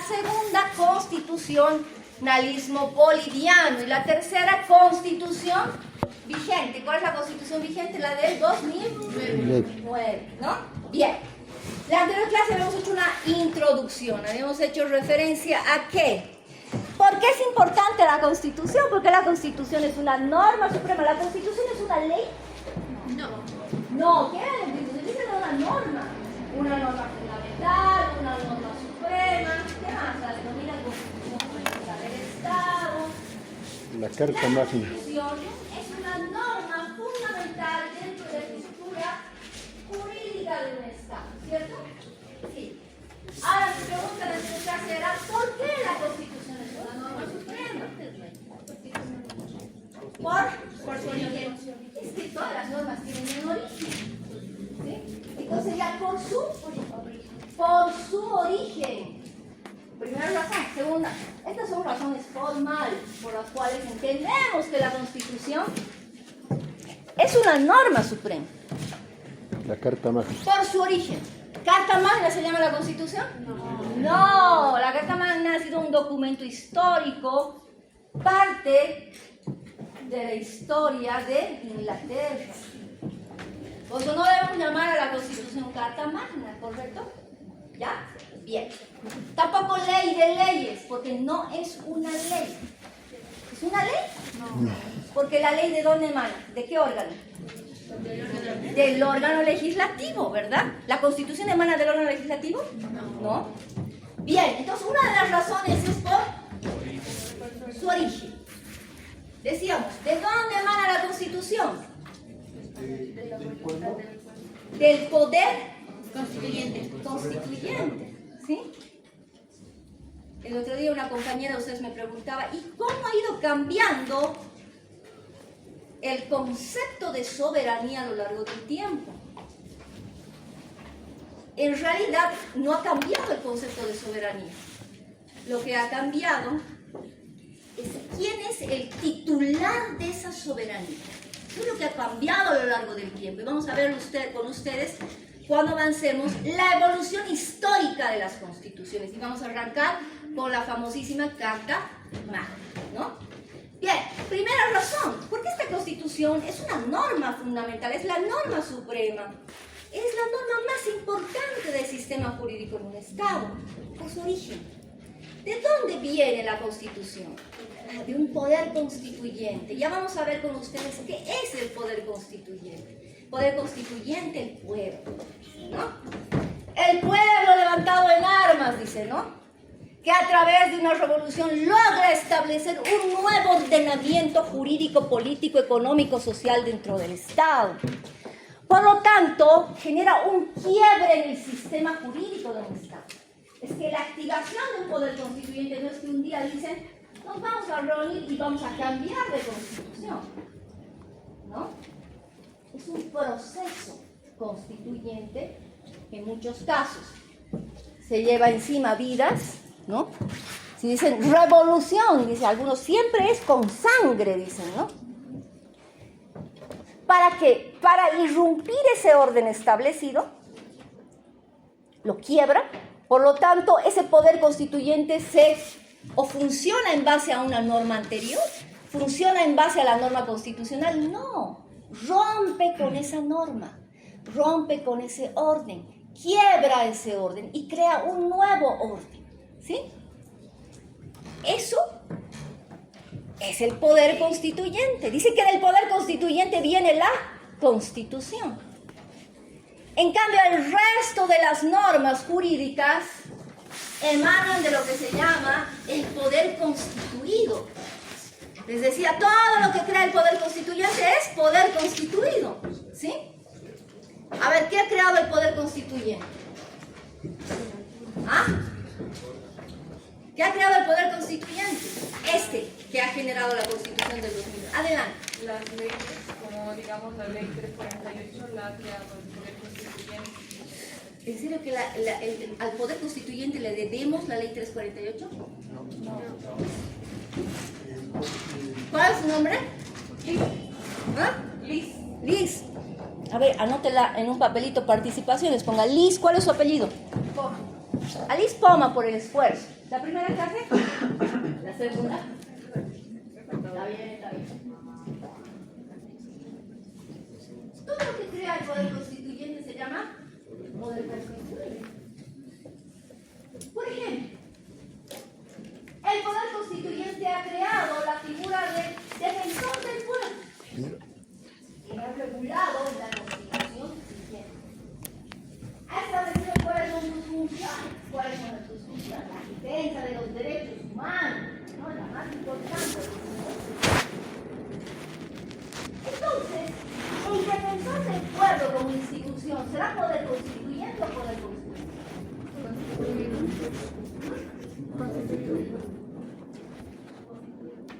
segunda, constitucionalismo boliviano. Y la tercera, constitución vigente. ¿Cuál es la constitución vigente? La del 2009, ¿no? Bien. La anterior clase habíamos hecho una introducción, habíamos hecho referencia a qué. ¿Por qué es importante la Constitución? Porque la Constitución es una norma suprema. ¿La Constitución es una ley? No. No, ¿qué es la Constitución? Es una norma. Una norma fundamental, una norma suprema. ¿Qué más? La denomina Constitución Política del Estado. La Carta Magna. La Constitución es una norma fundamental dentro de la estructura jurídica de un Estado, ¿cierto? Sí. Ahora mi pregunta de esta clase era, ¿por qué la Constitución es una norma suprema? Por su origen. Es que todas las normas tienen un origen. ¿Sí? Entonces ya por su origen. Primera razón. Segunda, estas son razones formales por las cuales entendemos que la Constitución es una norma suprema. La Carta Magna. Por su origen. ¿Carta Magna se llama la Constitución? No, la Carta Magna ha sido un documento histórico, parte de la historia de Inglaterra. Por eso no debemos llamar a la Constitución Carta Magna, ¿correcto? ¿Ya? Bien. Tampoco ley de leyes, porque no es una ley. ¿Es una ley? No. Porque la ley ¿de dónde emana? ¿De qué órgano? Del órgano legislativo, ¿verdad? ¿La Constitución emana del órgano legislativo? No. Bien, entonces una de las razones es por su origen. Decíamos, ¿de dónde emana la Constitución? Del poder constituyente. ¿Sí? El otro día una compañera de ustedes me preguntaba, ¿y cómo ha ido cambiando el concepto de soberanía a lo largo del tiempo? En realidad no ha cambiado el concepto de soberanía. Lo que ha cambiado es quién es el titular de esa soberanía. Eso es lo que ha cambiado a lo largo del tiempo. Y vamos a ver con ustedes cuando avancemos la evolución histórica de las constituciones. Y vamos a arrancar con la famosísima Carta Magna, ¿no? Bien, primera razón, porque esta Constitución es una norma fundamental, es la norma suprema, es la norma más importante del sistema jurídico en un Estado, por su origen. ¿De dónde viene la Constitución? De un poder constituyente. Ya vamos a ver con ustedes qué es el poder constituyente. Poder constituyente, el pueblo, ¿no? El pueblo levantado en armas, dice, ¿no? Que a través de una revolución logra establecer un nuevo ordenamiento jurídico, político, económico, social dentro del Estado. Por lo tanto, genera un quiebre en el sistema jurídico de un Estado. Es que la activación de un poder constituyente no es que un día dicen, nos vamos a reunir y vamos a cambiar de constitución, ¿no? Es un proceso constituyente que en muchos casos se lleva encima vidas, ¿no? Si dicen revolución, dice algunos, siempre es con sangre, dicen, ¿no? ¿Para qué? Para irrumpir ese orden establecido, lo quiebra, por lo tanto, ese poder constituyente o funciona en base a una norma anterior, funciona en base a la norma constitucional, no, rompe con esa norma, rompe con ese orden, quiebra ese orden y crea un nuevo orden. ¿Sí? Eso es el poder constituyente. Dice que del poder constituyente viene la Constitución. En cambio, el resto de las normas jurídicas emanan de lo que se llama el poder constituido. Les decía, todo lo que crea el poder constituyente es poder constituido. ¿Sí? A ver, ¿qué ha creado el poder constituyente? ¿Ah? ¿Qué ha creado el poder constituyente? Este que ha generado la Constitución del 2000. Adelante. Las leyes, como digamos la ley 348, la ha creado el poder constituyente. ¿En serio que al poder constituyente le debemos la ley 348? No. ¿Cuál es su nombre? Liz. ¿Ah? Liz. Liz. A ver, anótela en un papelito, participaciones, ponga Liz, ¿cuál es su apellido? Alice Poma por el esfuerzo. ¿La primera clase? ¿La segunda? Está bien, está bien. Todo lo que crea el poder constituyente se llama poder constituyente. Por ejemplo, el poder constituyente ha creado la figura del defensor del pueblo. Y ha regulado la Constitución vigente. Ha establecido cuáles son sus funciones, la defensa de los derechos humanos, ¿no? La más importante. Entonces, el defensor del pueblo como institución, ¿será poder constituyente o poder constituido?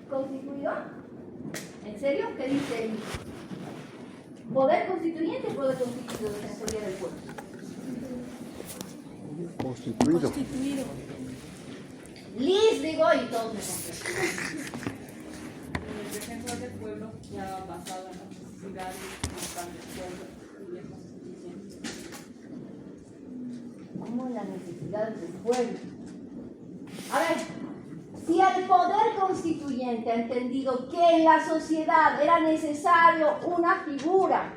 ¿Constituido? ¿En serio? ¿Qué dice el poder constituyente o poder constituido de la Defensoría del Pueblo? Constituido. Liz, digo, y todos me contestan. El defensor del pueblo ya basado en las necesidades del pueblo y es suficiente. ¿Cómo las necesidades del pueblo? A ver, si el poder constituyente ha entendido que en la sociedad era necesaria una figura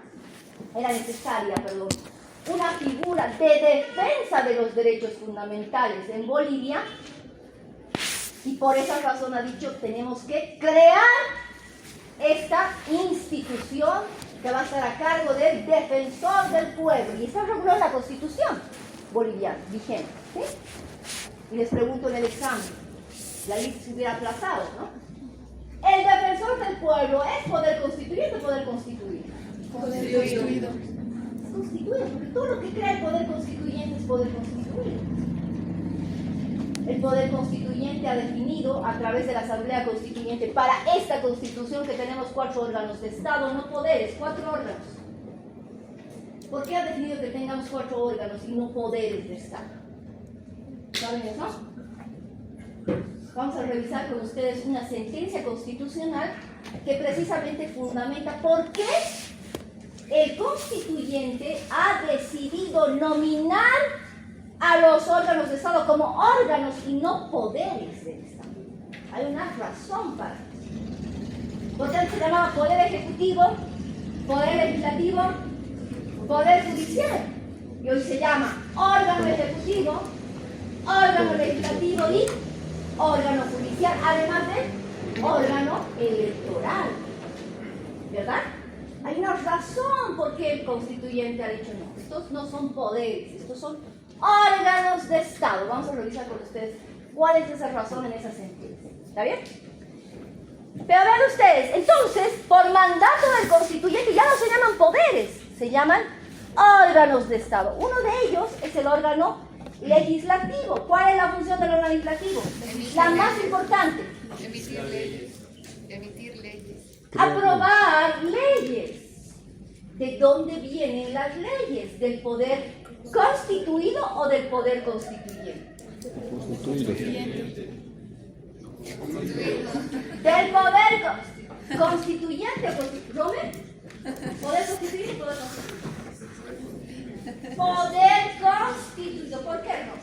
de defensa de los derechos fundamentales en Bolivia, y por esa razón ha dicho, tenemos que crear esta institución que va a estar a cargo del defensor del pueblo, y está regulado en la Constitución boliviana vigente, ¿sí? Y les pregunto en el examen, la lista se hubiera aplazado, ¿no? ¿El defensor del pueblo es poder constituyente o poder constituido? Constituido. Constituido, porque todo lo que crea el poder constituyente es poder constituido. El poder constituyente ha definido a través de la Asamblea Constituyente para esta Constitución que tenemos 4 órganos de Estado, no poderes, 4 órganos. ¿Por qué ha definido que tengamos 4 órganos y no poderes de Estado? ¿Saben eso? Vamos a revisar con ustedes una sentencia constitucional que precisamente fundamenta por qué el constituyente ha decidido nominar a los órganos de Estado como órganos y no poderes del Estado. Hay una razón para eso. Por tanto, se llamaba poder ejecutivo, poder legislativo, poder judicial. Y hoy se llama órgano ejecutivo, órgano legislativo y órgano judicial, además de órgano electoral. ¿Verdad? Hay una razón por qué el constituyente ha dicho no. Estos no son poderes, estos son órganos de Estado. Vamos a revisar con ustedes cuál es esa razón en esa sentencia. ¿Está bien? Pero vean ustedes, entonces, por mandato del constituyente ya no se llaman poderes, se llaman órganos de Estado. Uno de ellos es el órgano legislativo. ¿Cuál es la función del órgano legislativo? La más importante. Emitir leyes. Aprobar leyes. ¿De dónde vienen las leyes? ¿Del poder constituido o del poder constituyente? Del poder constituyente o constituyente. ¿Robert? ¿Poder constituyente o poder constituyente? Poder constituido. ¿Por qué no?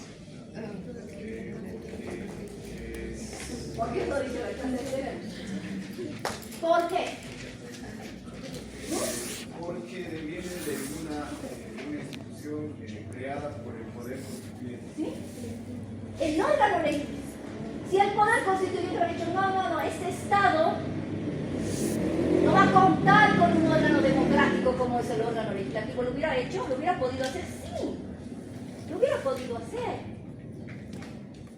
¿Por qué lo dice la ¿Por qué? Porque deviene de una institución creada por el poder constituyente. ¿Sí? El órgano legislativo. Si el poder constituyente ha dicho, no, este Estado no va a contar con un órgano democrático como es el órgano legislativo, ¿lo hubiera hecho? ¿Lo hubiera podido hacer? Sí, lo hubiera podido hacer.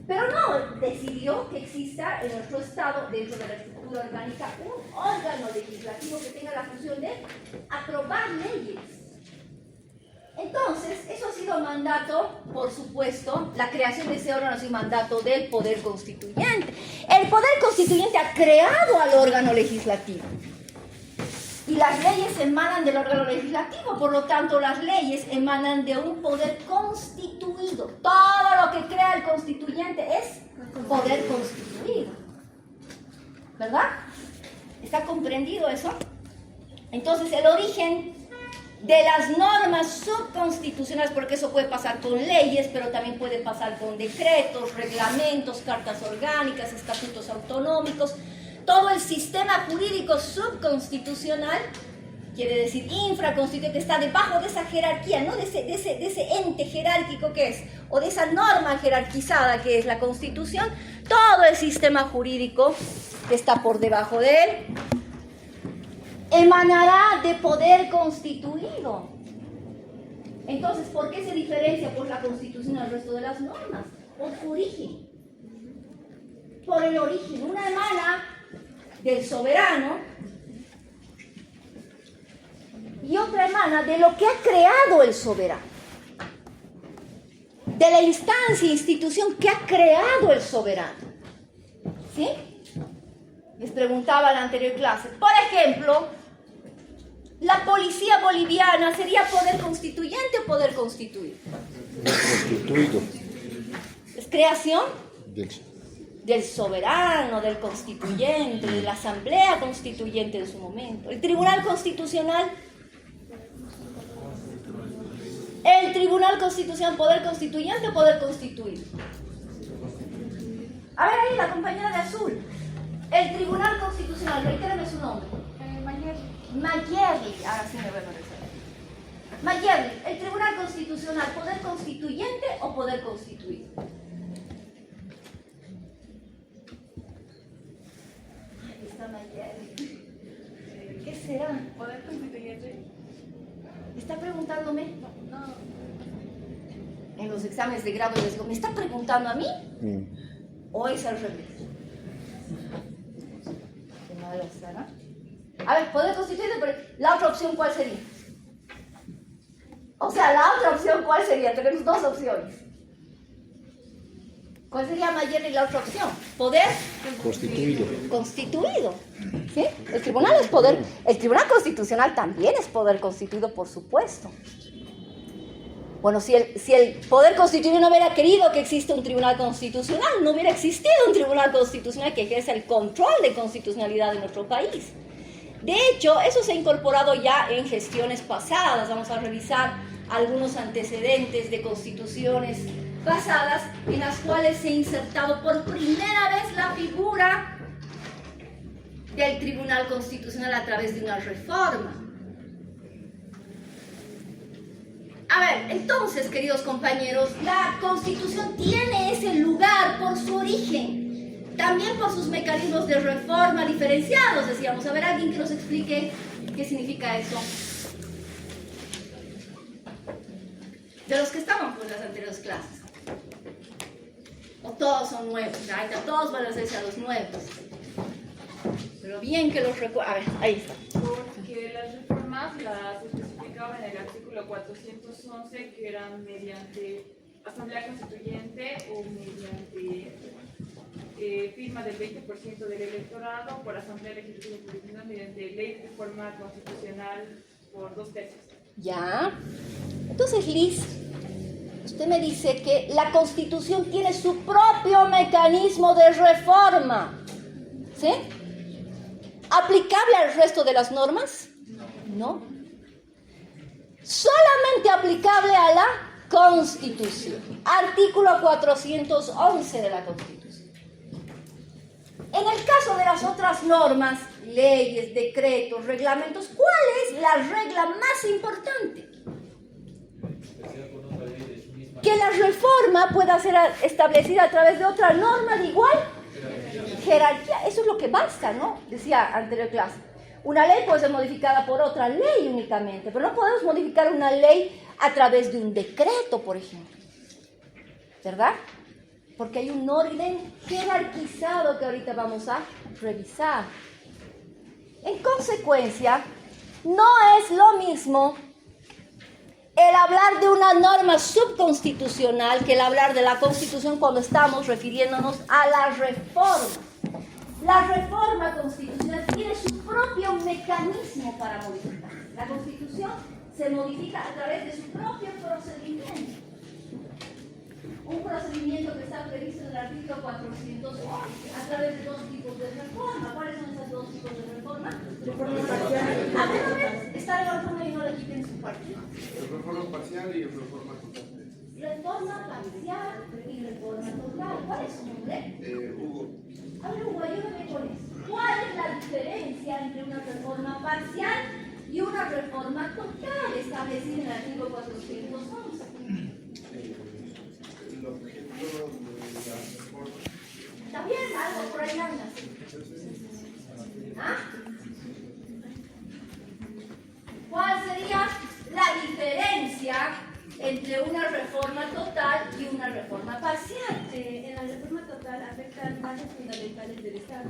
Pero no, decidió que exista en nuestro Estado, dentro de la estructura orgánica, un órgano legislativo que tenga la función de aprobar leyes. Entonces, eso ha sido mandato, por supuesto, la creación de ese órgano ha sido mandato del Poder Constituyente. El Poder Constituyente ha creado al órgano legislativo. Y las leyes emanan del órgano legislativo, por lo tanto, las leyes emanan de un poder constituido. Todo lo que crea el constituyente es poder constituido. ¿Verdad? ¿Está comprendido eso? Entonces, el origen de las normas subconstitucionales, porque eso puede pasar con leyes, pero también puede pasar con decretos, reglamentos, cartas orgánicas, estatutos autonómicos, todo el sistema jurídico subconstitucional, quiere decir infraconstitucional, que está debajo de esa jerarquía, ¿no? de ese ente jerárquico que es, o de esa norma jerarquizada que es la Constitución, todo el sistema jurídico que está por debajo de él, emanará de poder constituido. Entonces, ¿por qué se diferencia por la Constitución al resto de las normas? Por su origen. Por el origen. Una emana del soberano y otra emana de lo que ha creado el soberano. De la instancia, institución que ha creado el soberano. ¿Sí? Les preguntaba en la anterior clase. Por ejemplo, ¿la policía boliviana sería poder constituyente o poder constituido? Constituido. ¿Es creación? Del Del soberano, del constituyente, de la asamblea constituyente en su momento. ¿El Tribunal Constitucional? ¿El Tribunal Constitucional poder constituyente o poder constituido? A ver ahí la compañera de azul. El Tribunal Constitucional, reitérame su nombre. Mayerli, ahora sí me voy a parecer. Mayerli, ¿el Tribunal Constitucional poder constituyente o poder constituido? Ahí está Mayerli. ¿Qué será? ¿Poder constituyente? ¿Está preguntándome? No. En los exámenes de grado les digo, ¿me está preguntando a mí? ¿O es al revés? Qué malo estará. A ver, poder constituyente, pero la otra opción, ¿cuál sería? O sea, la otra opción, ¿cuál sería? Tenemos dos opciones. ¿Cuál sería Mayerli la otra opción? Poder Constituido. constituido. ¿Sí? El tribunal es poder, el Tribunal Constitucional también es poder constituido, por supuesto. Bueno, si el poder constituido no hubiera querido que exista un tribunal constitucional, no hubiera existido un tribunal constitucional que ejerza el control de constitucionalidad de nuestro país. De hecho, eso se ha incorporado ya en gestiones pasadas. Vamos a revisar algunos antecedentes de constituciones pasadas en las cuales se ha insertado por primera vez la figura del Tribunal Constitucional a través de una reforma. A ver, entonces, queridos compañeros, la Constitución tiene ese lugar por su origen, también por sus mecanismos de reforma diferenciados, decíamos. A ver, alguien que nos explique qué significa eso. De los que estaban por las anteriores clases. O todos son nuevos, ¿verdad? Todos van a hacerse a los nuevos. Pero bien que los recuerden. A ver, ahí está. Porque las reformas las especificaban en el artículo 411, que eran mediante asamblea constituyente o mediante firma del 20% del electorado, por asamblea legislativa provisional, mediante ley de reforma constitucional por 2/3. Ya. Entonces, Liz, usted me dice que la Constitución tiene su propio mecanismo de reforma. ¿Sí? ¿Aplicable al resto de las normas? No. Solamente aplicable a la Constitución. Artículo 411 de la Constitución. En el caso de las otras normas, leyes, decretos, reglamentos, ¿cuál es la regla más importante? Que la reforma pueda ser establecida a través de otra norma de igual jerarquía. Eso es lo que basta, ¿no? Decía anterior clase. Una ley puede ser modificada por otra ley únicamente, pero no podemos modificar una ley a través de un decreto, por ejemplo. ¿Verdad? Porque hay un orden jerarquizado que ahorita vamos a revisar. En consecuencia, no es lo mismo el hablar de una norma subconstitucional que el hablar de la Constitución cuando estamos refiriéndonos a la reforma. La reforma constitucional tiene su propio mecanismo para modificar. La Constitución se modifica a través de su propio procedimiento. Un procedimiento que está previsto en el artículo 411 a través de dos tipos de reforma. ¿Cuáles son esos dos tipos de reforma? A ver, está levantando y no le quiten su parte. reforma parcial y reforma total. Reforma parcial y reforma total. ¿Cuál es su nombre? Hugo. A ver, Hugo, ayúdame con eso. ¿Cuál es la diferencia entre una reforma parcial y una reforma total establecida en el artículo 411? El objeto de la reforma. También algo por ahí anda. ¿Ah? ¿Cuál sería la diferencia entre una reforma total y una reforma parcial? En la reforma total afecta las bases fundamentales del Estado.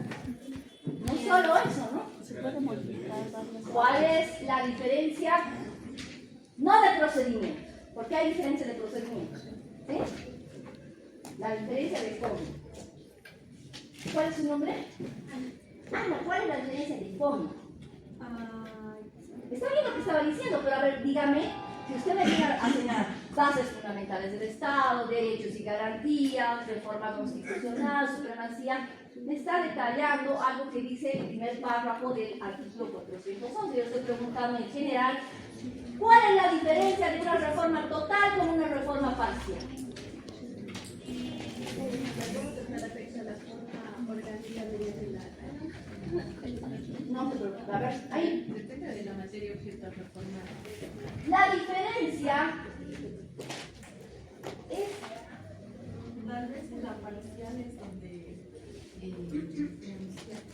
No solo eso, ¿no? Se puede modificar varias. ¿Cuál es la diferencia? No de procedimiento, porque hay diferencia de procedimiento. ¿Sí? La diferencia de fondo. ¿Cuál es su nombre? Ana, ¿cuál es la diferencia de fondo? Está bien lo que estaba diciendo, pero a ver, dígame, si usted me viene a enseñar bases fundamentales del Estado, derechos y garantías, reforma constitucional, supremacía, me está detallando algo que dice el primer párrafo del artículo 411. Yo estoy preguntando en general, ¿cuál es la diferencia de una reforma total con una reforma parcial? No se preocupe, a ver, ahí. Depende de la materia objeto a reformar. La diferencia es, Tal vez en la parcial es donde se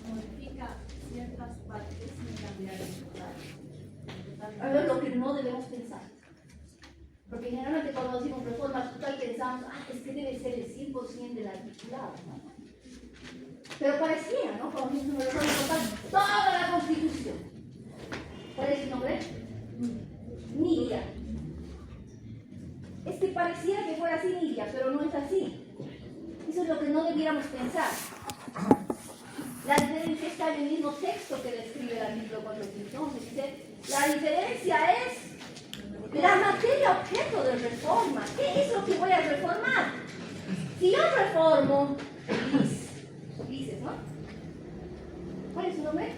modifica ciertas partes sin cambiar el total. a ver, lo que no debemos pensar. Porque generalmente cuando decimos reforma total pensamos, es que debe ser el 100% del articulado, ¿no? Pero parecía, ¿no? Cuando decimos una reforma total, toda la Constitución. ¿Cuál es su nombre? Nidia. Es que pareciera que fuera así, Nidia, pero no es así. Eso es lo que no debiéramos pensar. La diferencia está en el mismo texto que describe el artículo 411. Dice, la diferencia es la materia objeto de reforma. ¿Qué es lo que voy a reformar? Si yo reformo Lices, ¿no? ¿Cuál es su nombre?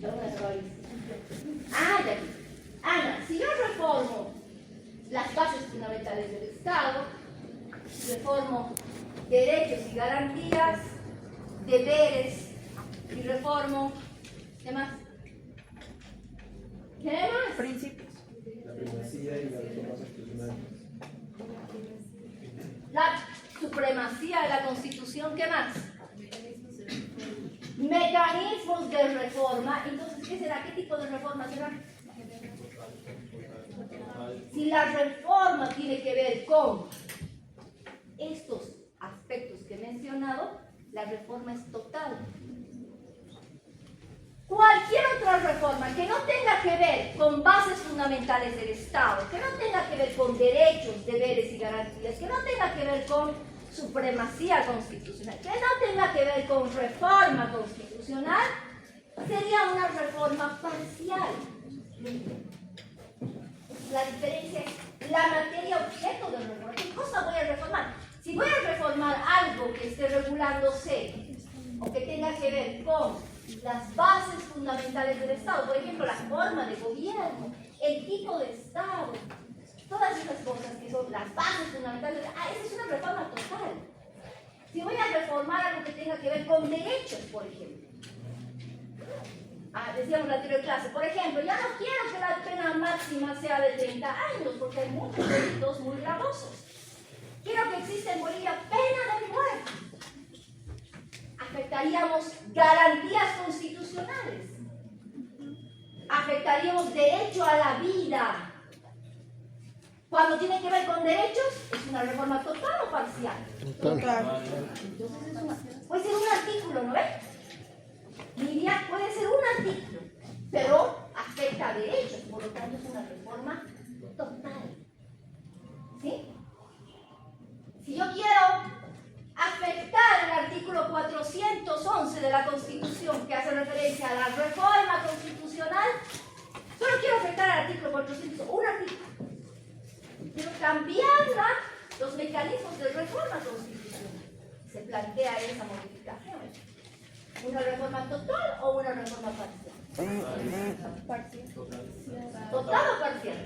Ya. Ana, si yo reformo las bases fundamentales del Estado, reformo derechos y garantías, deberes, y reformo, ¿qué más? ¿Qué más? Principios. La primacía y la reforma constitucional. La supremacía de la Constitución, ¿qué más? Mecanismos de reforma. Entonces, ¿qué será? ¿Qué tipo de reforma será? Si la reforma tiene que ver con estos aspectos que he mencionado, la reforma es total. Cualquier otra reforma que no tenga que ver con bases fundamentales del Estado, que no tenga que ver con derechos, deberes y garantías, que no tenga que ver con supremacía constitucional, que no tenga que ver con reforma constitucional, sería una reforma parcial. La diferencia es la materia objeto de reforma. ¿Qué cosa voy a reformar? Si voy a reformar algo que esté regulándose o que tenga que ver con las bases fundamentales del Estado, por ejemplo, la forma de gobierno, el tipo de Estado, todas esas cosas que son las bases fundamentales, esa es una reforma total. Si voy a reformar algo que tenga que ver con derechos, por ejemplo, decíamos en la anterior clase, por ejemplo, ya no quiero que la pena máxima sea de 30 años, porque hay muchos delitos muy gravosos. Quiero que exista en Bolivia pena de muerte. Afectaríamos garantías constitucionales. Afectaríamos derecho a la vida. Cuando tiene que ver con derechos, ¿es una reforma total o parcial? Total. Entonces puede ser un artículo, ¿no ve? Diría, puede ser un artículo, pero afecta a derechos, por lo tanto es una reforma total. ¿Sí? Si yo quiero afectar el artículo 411 de la Constitución, que hace referencia a la reforma constitucional, solo quiero afectar al artículo 411, un artículo. Quiero cambiar los mecanismos de reforma constitucional. Se plantea esa modificación. ¿Una reforma total o una reforma parcial? ¿Total o parcial?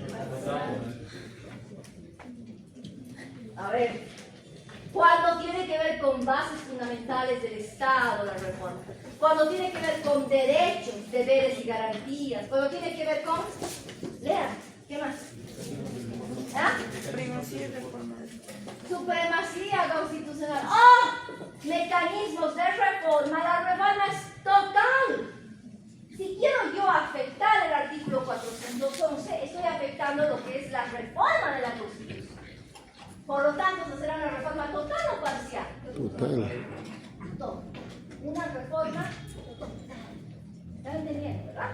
A ver, cuando tiene que ver con bases fundamentales del Estado, la reforma. Cuando tiene que ver con derechos, deberes y garantías. Cuando tiene que ver con... Lean, ¿qué más? ¿Ah? Primacía y reforma. Supremacía constitucional. ¡Oh! Mecanismos de reforma. La reforma es total. Si quiero yo afectar el artículo 411, estoy afectando lo que es la reforma de la Constitución. Por lo tanto, ¿se será una reforma total o parcial? Total. Total. Una reforma total. ¿Están entendiendo, verdad?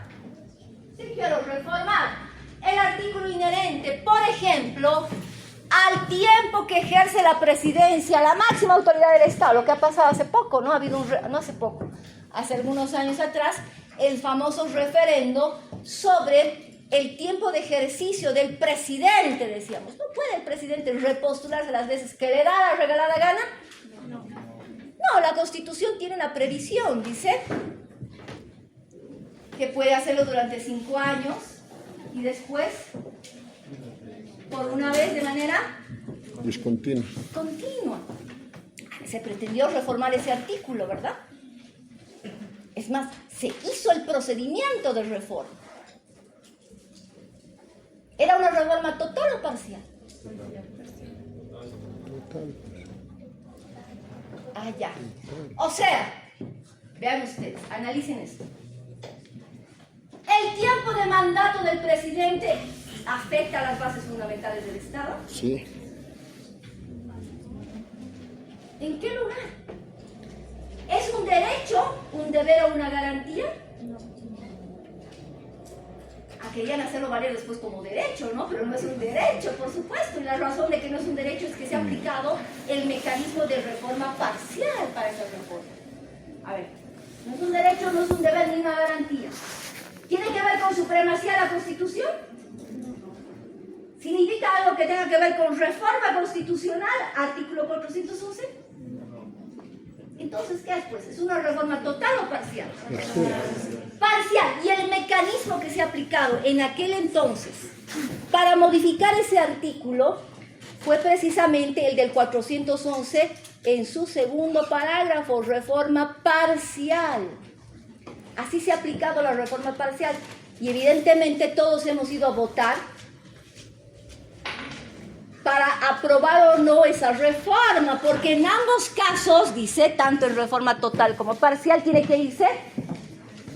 Si quiero reformar el artículo inherente, por ejemplo, al tiempo que ejerce la presidencia, la máxima autoridad del Estado, lo que ha pasado hace poco, ¿no? Ha habido no hace poco, hace algunos años atrás, el famoso referendo sobre el tiempo de ejercicio del presidente, decíamos. ¿No puede el presidente repostularse las veces que le da la regalada gana? No, la Constitución tiene una previsión, dice, que puede hacerlo durante 5 años y después, por una vez de manera Discontinua. continua. Se pretendió reformar ese artículo, ¿verdad? Es más, se hizo el procedimiento de reforma. ¿Era una reforma total o parcial? Total. Ah, ya. O sea, vean ustedes, analicen esto. ¿El tiempo de mandato del presidente afecta a las bases fundamentales del Estado? Sí. ¿En qué lugar? ¿Es un derecho, un deber o una garantía? Querían hacerlo valer después como derecho, ¿no? Pero no es un derecho, por supuesto. Y la razón de que no es un derecho es que se ha aplicado el mecanismo de reforma parcial para esa reforma. A ver, no es un derecho, no es un deber ni una garantía. ¿Tiene que ver con supremacía de la Constitución? ¿Significa algo que tenga que ver con reforma constitucional, artículo 411? Entonces, ¿qué es pues? ¿Es una reforma total o parcial? Parcial. Y el mecanismo que se ha aplicado en aquel entonces para modificar ese artículo fue precisamente el del 411 en su segundo parágrafo, reforma parcial. Así se ha aplicado la reforma parcial y evidentemente todos hemos ido a votar para aprobar o no esa reforma, porque en ambos casos, dice, tanto en reforma total como parcial, tiene que irse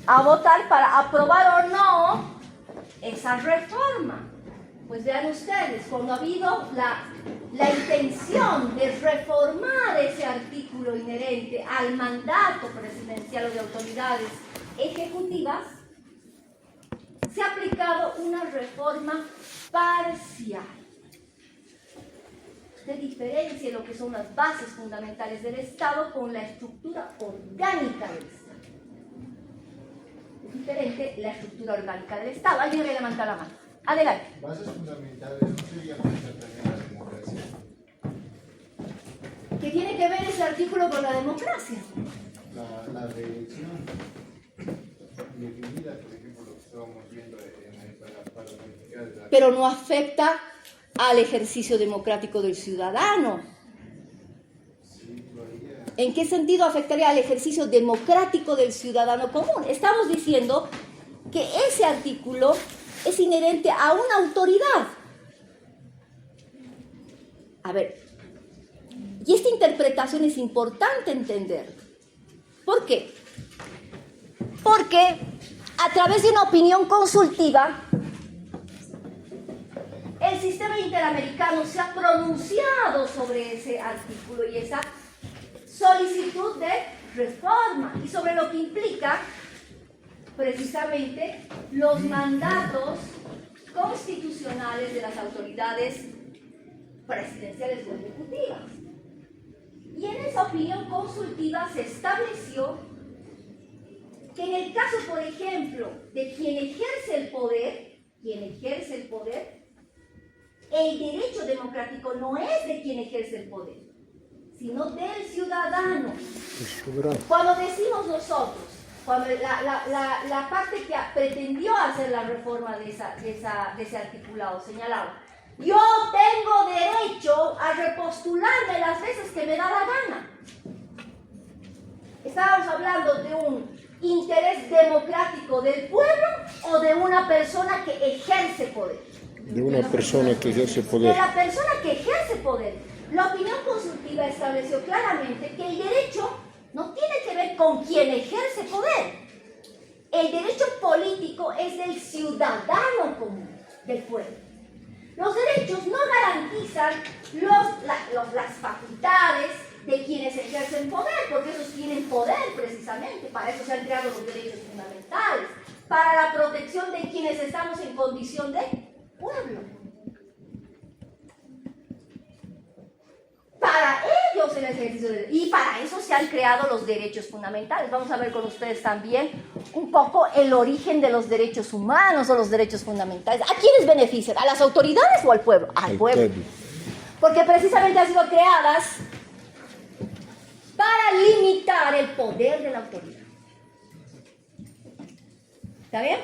a votar para aprobar o no esa reforma. Pues vean ustedes, cuando ha habido la intención de reformar ese artículo inherente al mandato presidencial o de autoridades ejecutivas, se ha aplicado una reforma parcial. Usted diferencia lo que son las bases fundamentales del Estado con la estructura orgánica del Estado. Es diferente la estructura orgánica del Estado. Alguien le levanta la mano. Adelante. Bases fundamentales no sería pensar también la democracia. ¿Qué tiene que ver ese artículo con la democracia? La reelección definida, por ejemplo, lo que estábamos viendo para modificar Pero no afecta al ejercicio democrático del ciudadano. ¿En qué sentido afectaría al ejercicio democrático del ciudadano común? Estamos diciendo que ese artículo es inherente a una autoridad. A ver, y esta interpretación es importante entender. ¿Por qué? Porque a través de una opinión consultiva, el sistema interamericano se ha pronunciado sobre ese artículo y esa solicitud de reforma y sobre lo que implica precisamente los mandatos constitucionales de las autoridades presidenciales o ejecutivas. Y en esa opinión consultiva se estableció que en el caso, por ejemplo, de quien ejerce el poder, el derecho democrático no es de quien ejerce el poder, sino del ciudadano. Soberano. Cuando decimos nosotros, cuando la parte que pretendió hacer la reforma de ese articulado señalaba, yo tengo derecho a repostularme las veces que me da la gana. Estábamos hablando de un interés democrático del pueblo o de una persona que ejerce poder. De una persona que ejerce De poder. la persona que ejerce poder. La opinión consultiva estableció claramente que el derecho no tiene que ver con quien ejerce poder. El derecho político es del ciudadano común, del pueblo. Los derechos no garantizan las facultades de quienes ejercen poder, porque esos tienen poder precisamente, para eso se han creado los derechos fundamentales, para la protección de quienes estamos en condición de pueblo. Para ellos el ejercicio de... Y para eso se han creado los derechos fundamentales. Vamos a ver con ustedes también un poco el origen de los derechos humanos o los derechos fundamentales. ¿A quiénes benefician? ¿A las autoridades o al pueblo? Al pueblo. Porque precisamente han sido creadas para limitar el poder de la autoridad. ¿Está bien?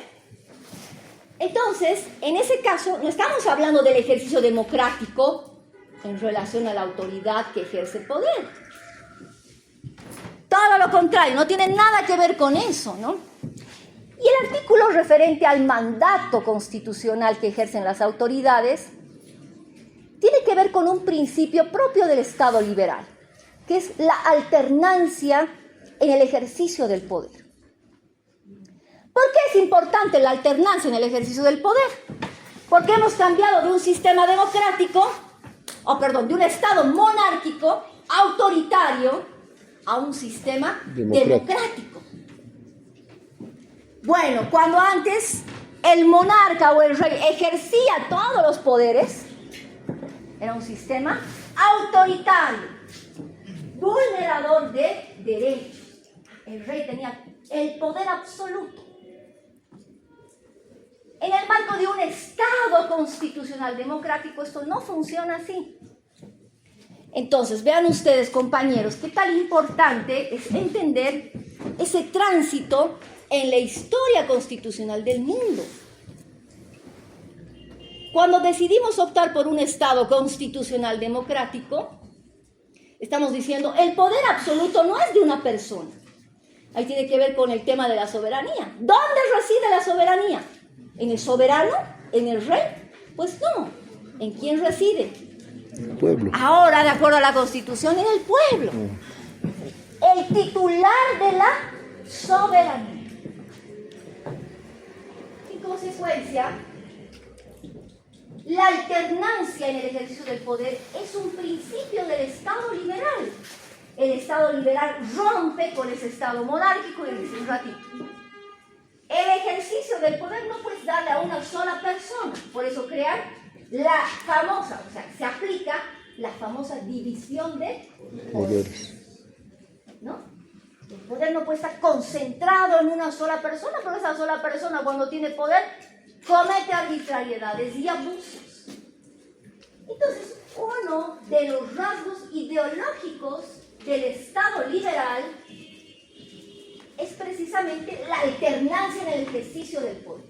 Entonces, en ese caso, no estamos hablando del ejercicio democrático en relación a la autoridad que ejerce poder. Todo lo contrario, no tiene nada que ver con eso, ¿no? Y el artículo referente al mandato constitucional que ejercen las autoridades tiene que ver con un principio propio del Estado liberal, que es la alternancia en el ejercicio del poder. ¿Por qué es importante la alternancia en el ejercicio del poder? Porque hemos cambiado de un sistema democrático, de un Estado monárquico, autoritario, a un sistema democrático. Bueno, cuando antes el monarca o el rey ejercía todos los poderes, era un sistema autoritario, vulnerador de derechos. El rey tenía el poder absoluto. En el marco de un Estado constitucional democrático, esto no funciona así. Entonces, vean ustedes, compañeros, qué tan importante es entender ese tránsito en la historia constitucional del mundo. Cuando decidimos optar por un Estado constitucional democrático, estamos diciendo, el poder absoluto no es de una persona. Ahí tiene que ver con el tema de la soberanía. ¿Dónde reside la soberanía? ¿En el soberano? ¿En el rey? Pues no. ¿En quién reside? El pueblo. Ahora, de acuerdo a la Constitución, en el pueblo. El titular de la soberanía. En consecuencia, la alternancia en el ejercicio del poder es un principio del Estado liberal. El Estado liberal rompe con ese Estado monárquico y dice un ratito. El ejercicio del poder no puedes darle a una sola persona, por eso crean la famosa, se aplica la famosa división de poderes. ¿No? El poder no puede estar concentrado en una sola persona, pero esa sola persona cuando tiene poder comete arbitrariedades y abusos. Entonces, uno de los rasgos ideológicos del Estado liberal es precisamente la alternancia en el ejercicio del poder.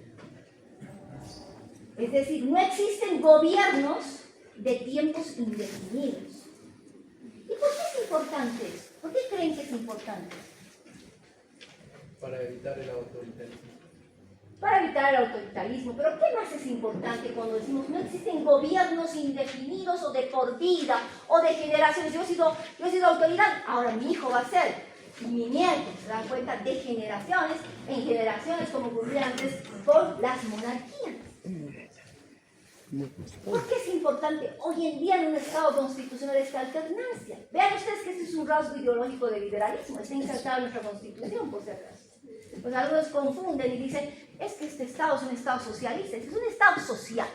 Es decir, no existen gobiernos de tiempos indefinidos. ¿Y por qué es importante eso? ¿Por qué creen que es importante? Para evitar el autoritarismo. Para evitar el autoritarismo. Pero ¿qué más es importante cuando decimos no existen gobiernos indefinidos o de por vida o de generaciones? Yo he sido autoridad, ahora mi hijo va a ser. Y mi nieto, se dan cuenta, de generaciones en generaciones, como ocurría antes con las monarquías. ¿Por qué es importante hoy en día en un Estado constitucional esta alternancia? Vean ustedes que este es un rasgo ideológico del liberalismo, está insertado en nuestra Constitución, por si acaso. Pues algunos confunden y dicen, es que este Estado es un Estado socialista, es un Estado social.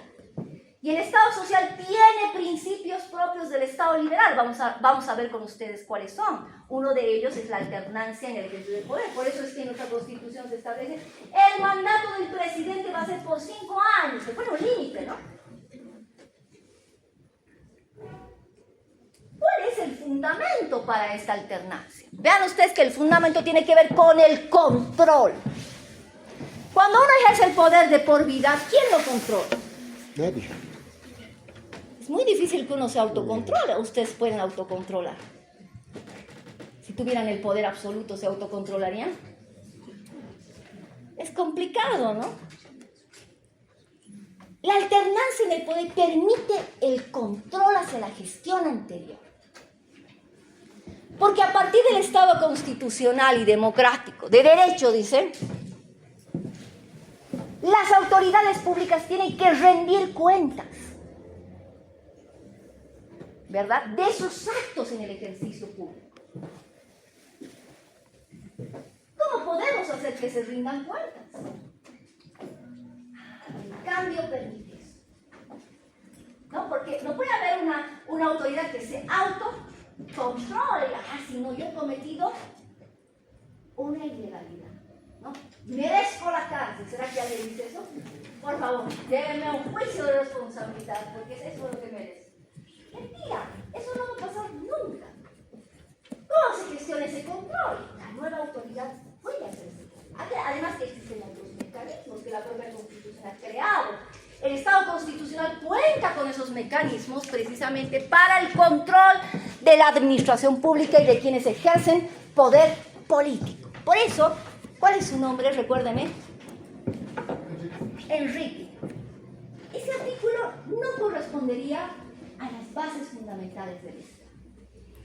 Y el Estado social tiene principios propios del Estado liberal. Vamos a ver con ustedes cuáles son. Uno de ellos es la alternancia en el ejercicio del poder. Por eso es que en nuestra Constitución se establece el mandato del presidente va a ser por 5 años. Se pone un límite, ¿no? ¿Cuál es el fundamento para esta alternancia. Vean ustedes que el fundamento tiene que ver con el control. Cuando uno ejerce el poder de por vida, ¿quién lo controla? Nadie. Es muy difícil que uno se autocontrole. Ustedes pueden autocontrolar. Si tuvieran el poder absoluto, ¿se autocontrolarían? Es complicado, ¿no? La alternancia en el poder permite el control hacia la gestión anterior. Porque a partir del Estado constitucional y democrático, de derecho, dicen, las autoridades públicas tienen que rendir cuentas, ¿verdad?, de sus actos en el ejercicio público. ¿Cómo podemos hacer que se rindan cuentas? El cambio permite eso, ¿no? Porque no puede haber una autoridad que se autocontrole. Si no, yo he cometido una ilegalidad, ¿no? Merezco la cárcel. ¿Será que alguien dice eso? Por favor, déjenme un juicio de responsabilidad, porque es eso lo que merece. Mentira, eso no va a pasar nunca. ¿Cómo se gestiona ese control? La nueva autoridad puede hacer eso. Además que existen otros mecanismos que la propia Constitución ha creado. El Estado constitucional cuenta con esos mecanismos precisamente para el control de la administración pública y de quienes ejercen poder político. Por eso, ¿cuál es su nombre? Recuérdenme. Enrique. Ese artículo no correspondería a las bases fundamentales del Estado.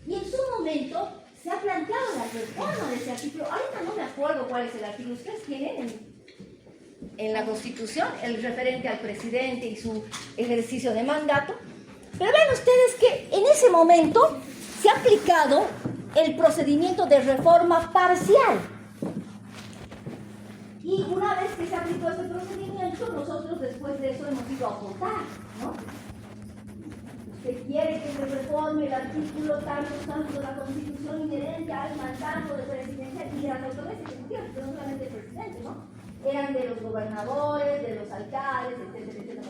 Y en su momento se ha planteado la reforma de ese artículo. Ahorita no me acuerdo cuál es el artículo. Ustedes tienen en la Constitución el referente al presidente y su ejercicio de mandato. Pero vean ustedes que en ese momento se ha aplicado el procedimiento de reforma parcial. Y una vez que se aplicó este procedimiento, nosotros después de eso hemos ido a votar, ¿no? Usted quiere que se reforme el artículo tanto de la Constitución inherente al mandato de presidencia y de las autoridades ejecutivas, pero no solamente el presidente, ¿no? Eran de los gobernadores, de los alcaldes, etcétera, etcétera.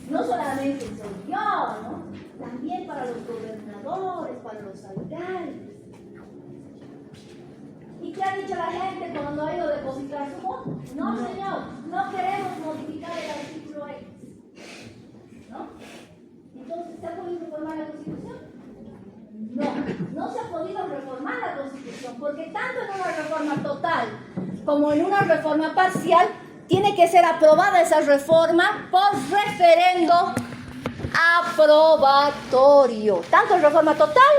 No solamente soy yo, ¿no? También para los gobernadores, para los alcaldes. ¿Y qué ha dicho la gente cuando ha ido a depositar su voto? No, señor, no queremos modificar el artículo X, ¿no? Entonces, ¿se ha podido reformar la Constitución? No se ha podido reformar la Constitución, porque tanto en una reforma total como en una reforma parcial, tiene que ser aprobada esa reforma por referendo aprobatorio, tanto en reforma total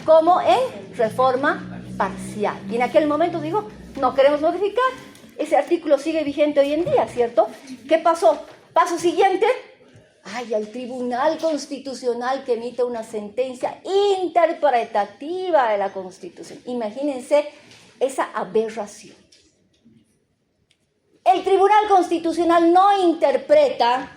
como en reforma parcial. Y en aquel momento digo, no queremos modificar, ese artículo sigue vigente hoy en día, ¿cierto? ¿Qué pasó? Paso siguiente, al Tribunal Constitucional que emite una sentencia interpretativa de la Constitución. Imagínense esa aberración. El Tribunal Constitucional no interpreta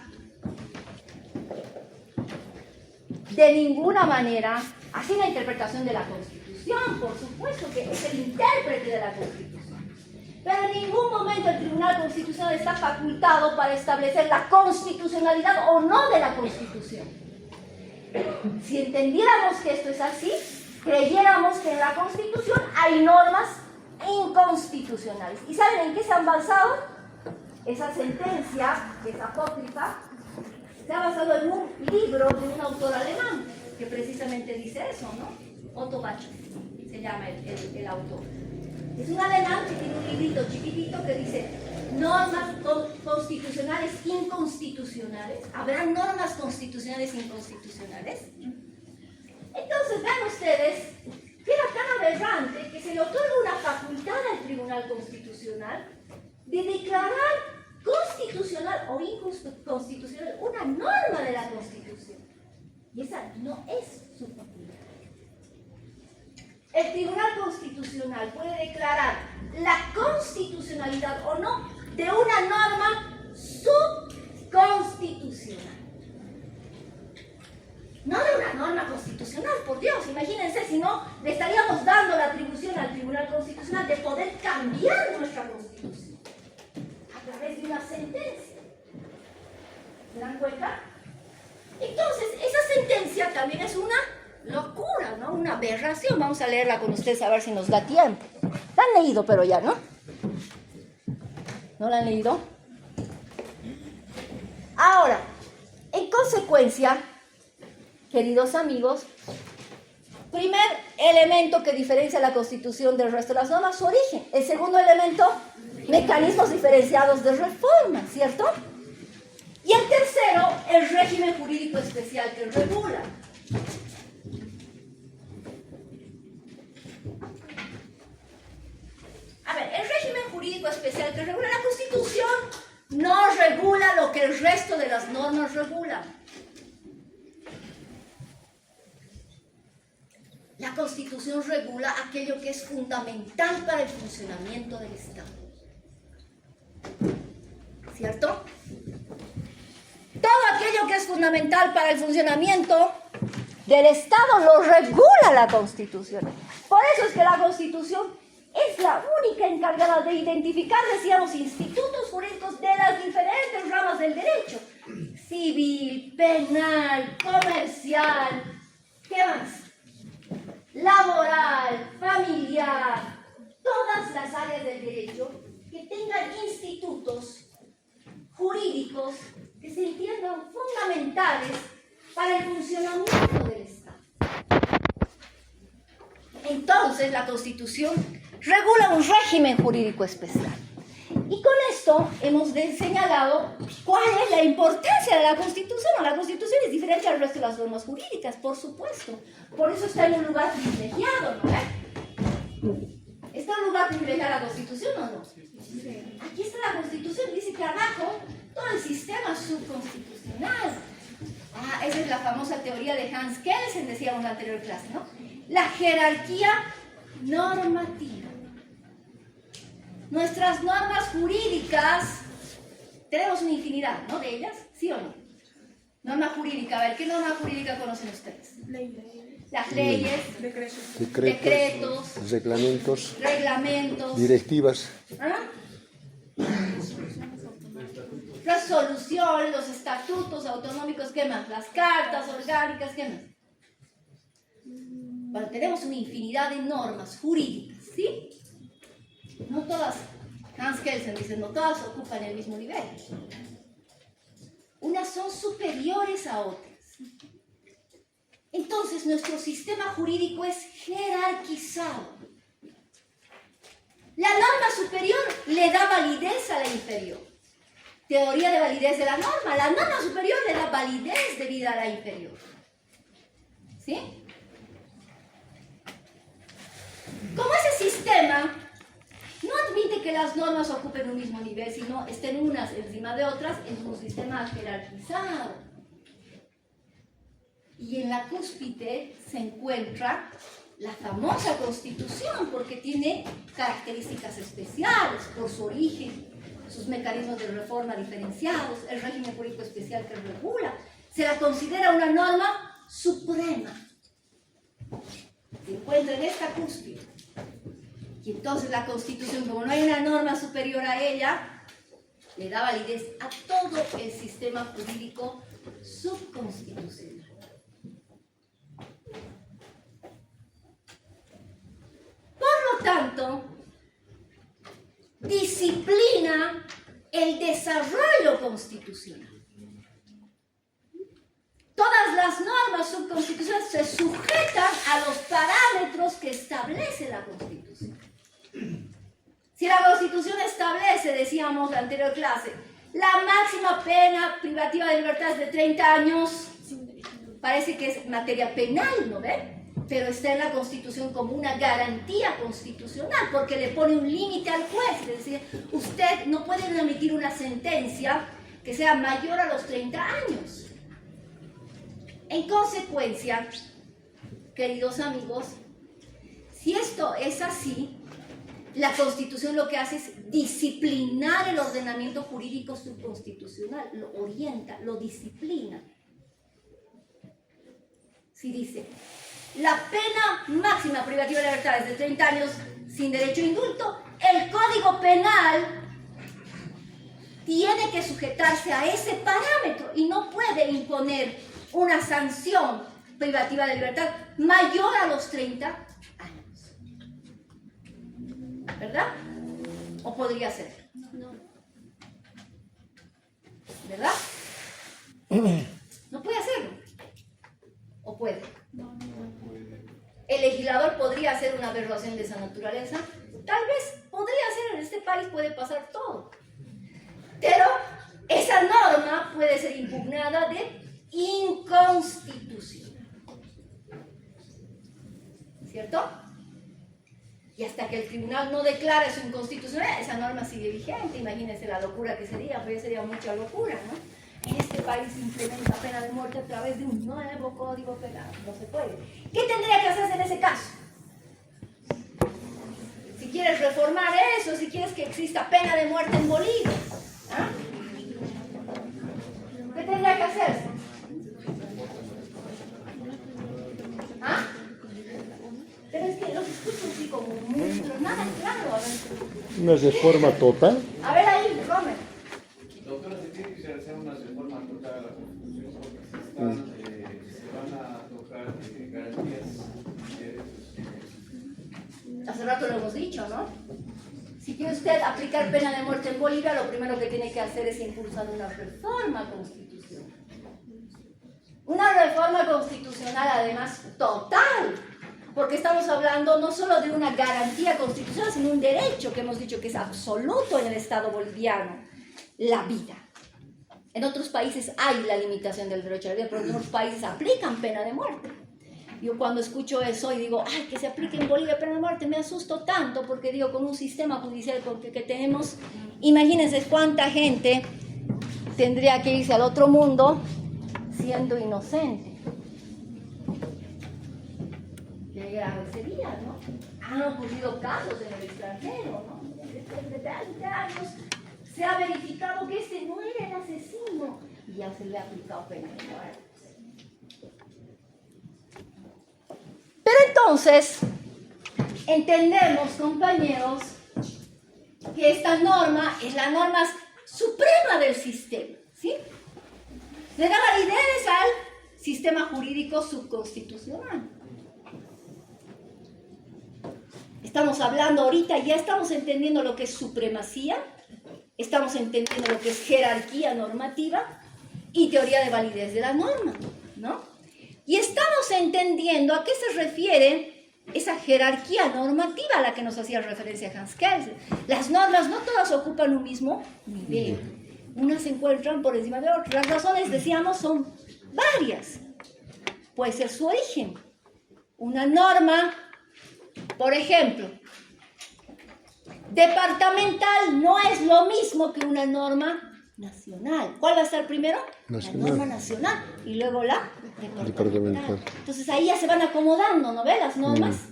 de ninguna manera, así la interpretación de la Constitución, por supuesto que es el intérprete de la Constitución. Pero en ningún momento el Tribunal Constitucional está facultado para establecer la constitucionalidad o no de la Constitución. Si entendiéramos que esto es así, creyéramos que en la Constitución hay normas inconstitucionales. ¿Y saben en qué se han basado? Esa sentencia, que es apócrifa, se ha basado en un libro de un autor alemán que precisamente dice eso, ¿no? Otto Bach se llama el autor. Es un alemán que tiene un librito chiquitito que dice normas constitucionales inconstitucionales. ¿Habrán normas constitucionales inconstitucionales? Entonces, vean ustedes que era tan aberrante que se le otorga una facultad al Tribunal Constitucional de declarar constitucional o inconstitucional una norma de la Constitución. Y esa no es su facultad. El Tribunal Constitucional puede declarar la constitucionalidad o no de una norma subconstitucional. No de una norma constitucional, por Dios, imagínense, si no, le estaríamos dando la atribución al Tribunal Constitucional de poder cambiar nuestra Constitución a través de una sentencia. ¿Se dan cuenta? Entonces, esa sentencia también es una locura, ¿no? Una aberración. Vamos a leerla con ustedes a ver si nos da tiempo. La han leído, pero ya, ¿no? ¿No la han leído? Ahora, en consecuencia, queridos amigos, primer elemento que diferencia la Constitución del resto de las normas, su origen. El segundo elemento, mecanismos diferenciados de reforma, ¿cierto? Y el tercero, el régimen jurídico especial que regula. A ver, el régimen jurídico especial que regula la Constitución no regula lo que el resto de las normas regulan. La Constitución regula aquello que es fundamental para el funcionamiento del Estado. ¿Cierto? Todo aquello que es fundamental para el funcionamiento del Estado lo regula la Constitución. Por eso es que la Constitución es la única encargada de identificar, decíamos, institutos jurídicos de las diferentes ramas del derecho. Civil, penal, comercial, ¿qué más? Laboral, familiar, todas las áreas del derecho que tengan institutos jurídicos que se entiendan fundamentales para el funcionamiento del Estado. Entonces, la Constitución regula un régimen jurídico especial. Y con esto hemos señalado cuál es la importancia de la Constitución. La Constitución es diferente al resto de las normas jurídicas, por supuesto. Por eso está en un lugar privilegiado, ¿no? ¿Está en un lugar privilegiado la Constitución o no? Sí. Aquí está la Constitución, dice que abajo todo el sistema subconstitucional. Esa es la famosa teoría de Hans Kelsen, decíamos en la anterior clase, ¿no? La jerarquía normativa. Nuestras normas jurídicas, tenemos una infinidad, ¿no? De ellas, ¿sí o no? Norma jurídica, a ver, ¿qué norma jurídica conocen ustedes? Las leyes, decretos, reglamentos, directivas, resolución, los estatutos autonómicos, ¿qué más? Las cartas orgánicas, ¿qué más? Bueno, tenemos una infinidad de normas jurídicas, ¿sí? No todas, Hans Kelsen dice, no todas ocupan el mismo nivel. Unas son superiores a otras. Entonces, nuestro sistema jurídico es jerarquizado. La norma superior le da validez a la inferior. Teoría de validez de la norma. La norma superior le da validez debida a la inferior. ¿Sí? Como ese sistema no admite que las normas ocupen un mismo nivel, sino estén unas encima de otras, es un sistema jerarquizado. Y en la cúspide se encuentra la famosa Constitución, porque tiene características especiales por su origen, sus mecanismos de reforma diferenciados, el régimen jurídico especial que regula. Se la considera una norma suprema. Se encuentra en esta cúspide. Y entonces la Constitución, como no hay una norma superior a ella, le da validez a todo el sistema jurídico subconstitucional. Por lo tanto, disciplina el desarrollo constitucional. Todas las normas subconstitucionales se sujetan a los parámetros que establece la Constitución. Si la Constitución establece, decíamos en la anterior clase, la máxima pena privativa de libertad es de 30 años, parece que es materia penal, ¿no ven? Pero está en la Constitución como una garantía constitucional, porque le pone un límite al juez, es decir, usted no puede emitir una sentencia que sea mayor a los 30 años. En consecuencia, queridos amigos, si esto es así, la Constitución lo que hace es disciplinar el ordenamiento jurídico subconstitucional, lo orienta, lo disciplina. Si dice, la pena máxima privativa de libertad es de 30 años sin derecho a indulto, el Código Penal tiene que sujetarse a ese parámetro y no puede imponer una sanción privativa de libertad mayor a los 30 años. ¿Verdad? ¿O podría ser? No. ¿Verdad? No puede hacerlo. ¿O puede? ¿El legislador podría hacer una aberración de esa naturaleza? Tal vez podría ser, en este país puede pasar todo. Pero esa norma puede ser impugnada de inconstitucional. ¿Cierto? Y hasta que el tribunal no declare su inconstitucionalidad, esa norma sigue vigente. Imagínense la locura que sería, pues sería mucha locura, ¿no? En este país se implementa pena de muerte a través de un nuevo código penal. No se puede. ¿Qué tendría que hacerse en ese caso? Si quieres reformar eso, si quieres que exista pena de muerte en Bolivia, ¿ah? ¿Qué tendría que hacerse? ¿Ah? Pero es que los escucho así como muy, pero nada claro. A ver. ¿Una reforma total? A ver ahí, Romer. Doctora, se tiene que hacer una reforma total a la Constitución porque se van a tocar garantías de derechos. Hace rato lo hemos dicho, ¿no? Si quiere usted aplicar pena de muerte en Bolivia, lo primero que tiene que hacer es impulsar una reforma constitucional. Una reforma constitucional, además, total. Porque estamos hablando no solo de una garantía constitucional, sino un derecho que hemos dicho que es absoluto en el Estado boliviano, la vida. En otros países hay la limitación del derecho a la vida, pero en otros países aplican pena de muerte. Yo cuando escucho eso y digo, ay, que se aplique en Bolivia pena de muerte, me asusto tanto porque digo, con un sistema judicial que tenemos, imagínense cuánta gente tendría que irse al otro mundo siendo inocente. Qué grave sería, ¿no? Han ocurrido casos en el extranjero, ¿no? Desde 20 años se ha verificado que este no era el asesino y ya se le ha aplicado pena de muerte. Pero entonces, entendemos, compañeros, que esta norma es la norma suprema del sistema, ¿sí? Le da validez al sistema jurídico subconstitucional. Estamos hablando ahorita, ya estamos entendiendo lo que es supremacía, estamos entendiendo lo que es jerarquía normativa y teoría de validez de la norma, ¿no? Y estamos entendiendo a qué se refiere esa jerarquía normativa a la que nos hacía referencia Hans Kelsen. Las normas no todas ocupan un mismo nivel. Unas se encuentran por encima de otras. Las razones, decíamos, son varias. Puede ser su origen. Una norma, por ejemplo, departamental no es lo mismo que una norma nacional. ¿Cuál va a estar primero? Nacional. La norma nacional y luego la Departamental. Entonces ahí ya se van acomodando, ¿no ve? Las normas.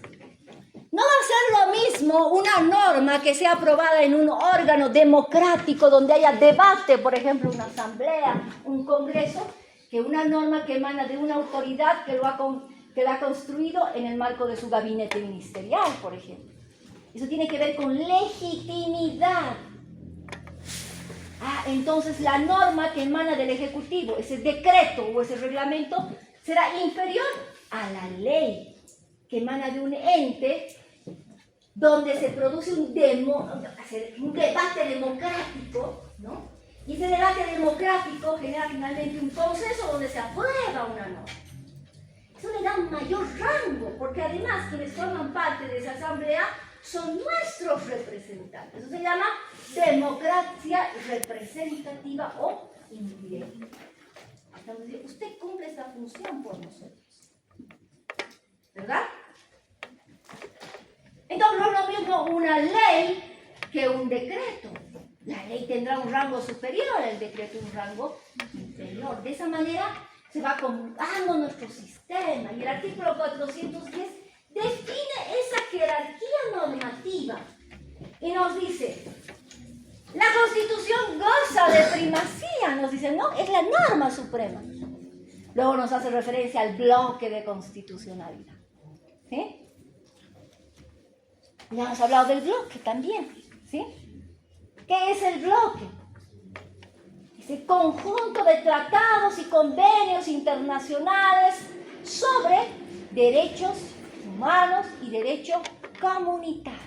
No va a ser lo mismo una norma que sea aprobada en un órgano democrático donde haya debate, por ejemplo, una asamblea, un congreso, que una norma que emana de una autoridad que la ha construido en el marco de su gabinete ministerial, por ejemplo. Eso tiene que ver con legitimidad. Entonces la norma que emana del Ejecutivo, ese decreto o ese reglamento, será inferior a la ley que emana de un ente donde se produce un debate democrático, ¿no? Y ese debate democrático genera finalmente un consenso donde se aprueba una norma. Eso le da un mayor rango, porque además quienes forman parte de esa asamblea son nuestros representantes. Eso se llama democracia representativa o indirecta. Estamos diciendo, usted cumple esta función por nosotros. ¿Verdad? Entonces no es lo mismo una ley que un decreto. La ley tendrá un rango superior, el decreto un rango inferior. De esa manera se va acomodando nuestro sistema. Y el artículo 410 define esa jerarquía normativa y nos dice, la Constitución goza de primacía, nos dice, no, es la norma suprema. Luego nos hace referencia al bloque de constitucionalidad. ¿Sí? Ya hemos hablado del bloque también. ¿Sí? ¿Qué es el bloque? Ese conjunto de tratados y convenios internacionales sobre derechos humanos y derecho comunitario.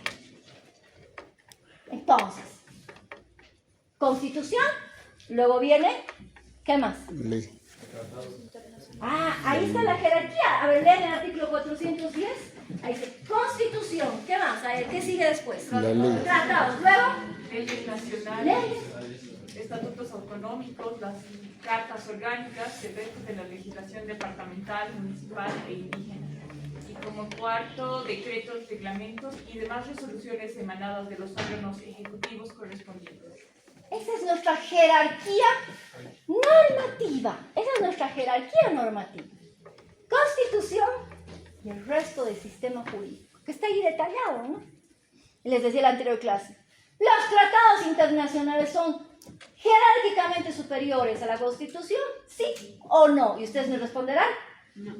Entonces, Constitución, luego viene, ¿qué más? Ley. Ah, ahí está la jerarquía. A ver, leen el artículo 410. Ahí dice Constitución. ¿Qué más? A ver, ¿qué sigue después? La ley. Tratados. Luego, Leyes nacionales, leyes. estatutos autonómicos, las cartas orgánicas, el resto de la legislación departamental, municipal e indígena. Y como cuarto, decretos, reglamentos y demás resoluciones emanadas de los órganos ejecutivos correspondientes. Esa es nuestra jerarquía normativa. Esa es nuestra jerarquía normativa. Constitución y el resto del sistema jurídico, que está ahí detallado, ¿no? Les decía en la anterior clase. Los tratados internacionales son jerárquicamente superiores a la Constitución, ¿sí o no? Y ustedes me responderán. No.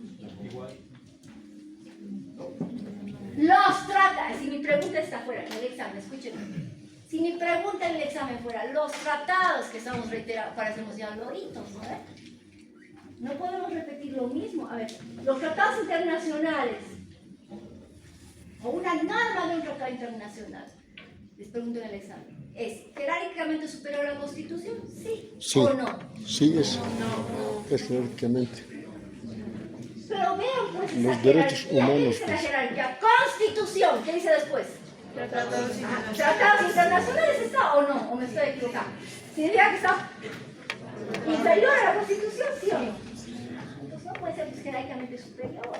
Los tratados, si mi pregunta está fuera en el examen, escúchenme. Si mi pregunta en el examen fuera, los tratados que estamos reiterando, parecemos ya loritos, ¿no? No podemos repetir lo mismo. A ver, los tratados internacionales, o una norma de un tratado internacional, les pregunto en el examen, ¿es jerárquicamente superior a la Constitución? ¿Sí, Sí. o no? Sí, es jerárquicamente. Pero vean pues esa Los derechos jerarquía. ¿Qué humanos, dice la pues. jerarquía? Constitución. ¿Qué dice después? ¿Tratados internacionales está o no? ¿O me estoy equivocando? ¿Significa que está inferior a la Constitución, sí o no? Entonces no puede ser pues, jerárquicamente superior.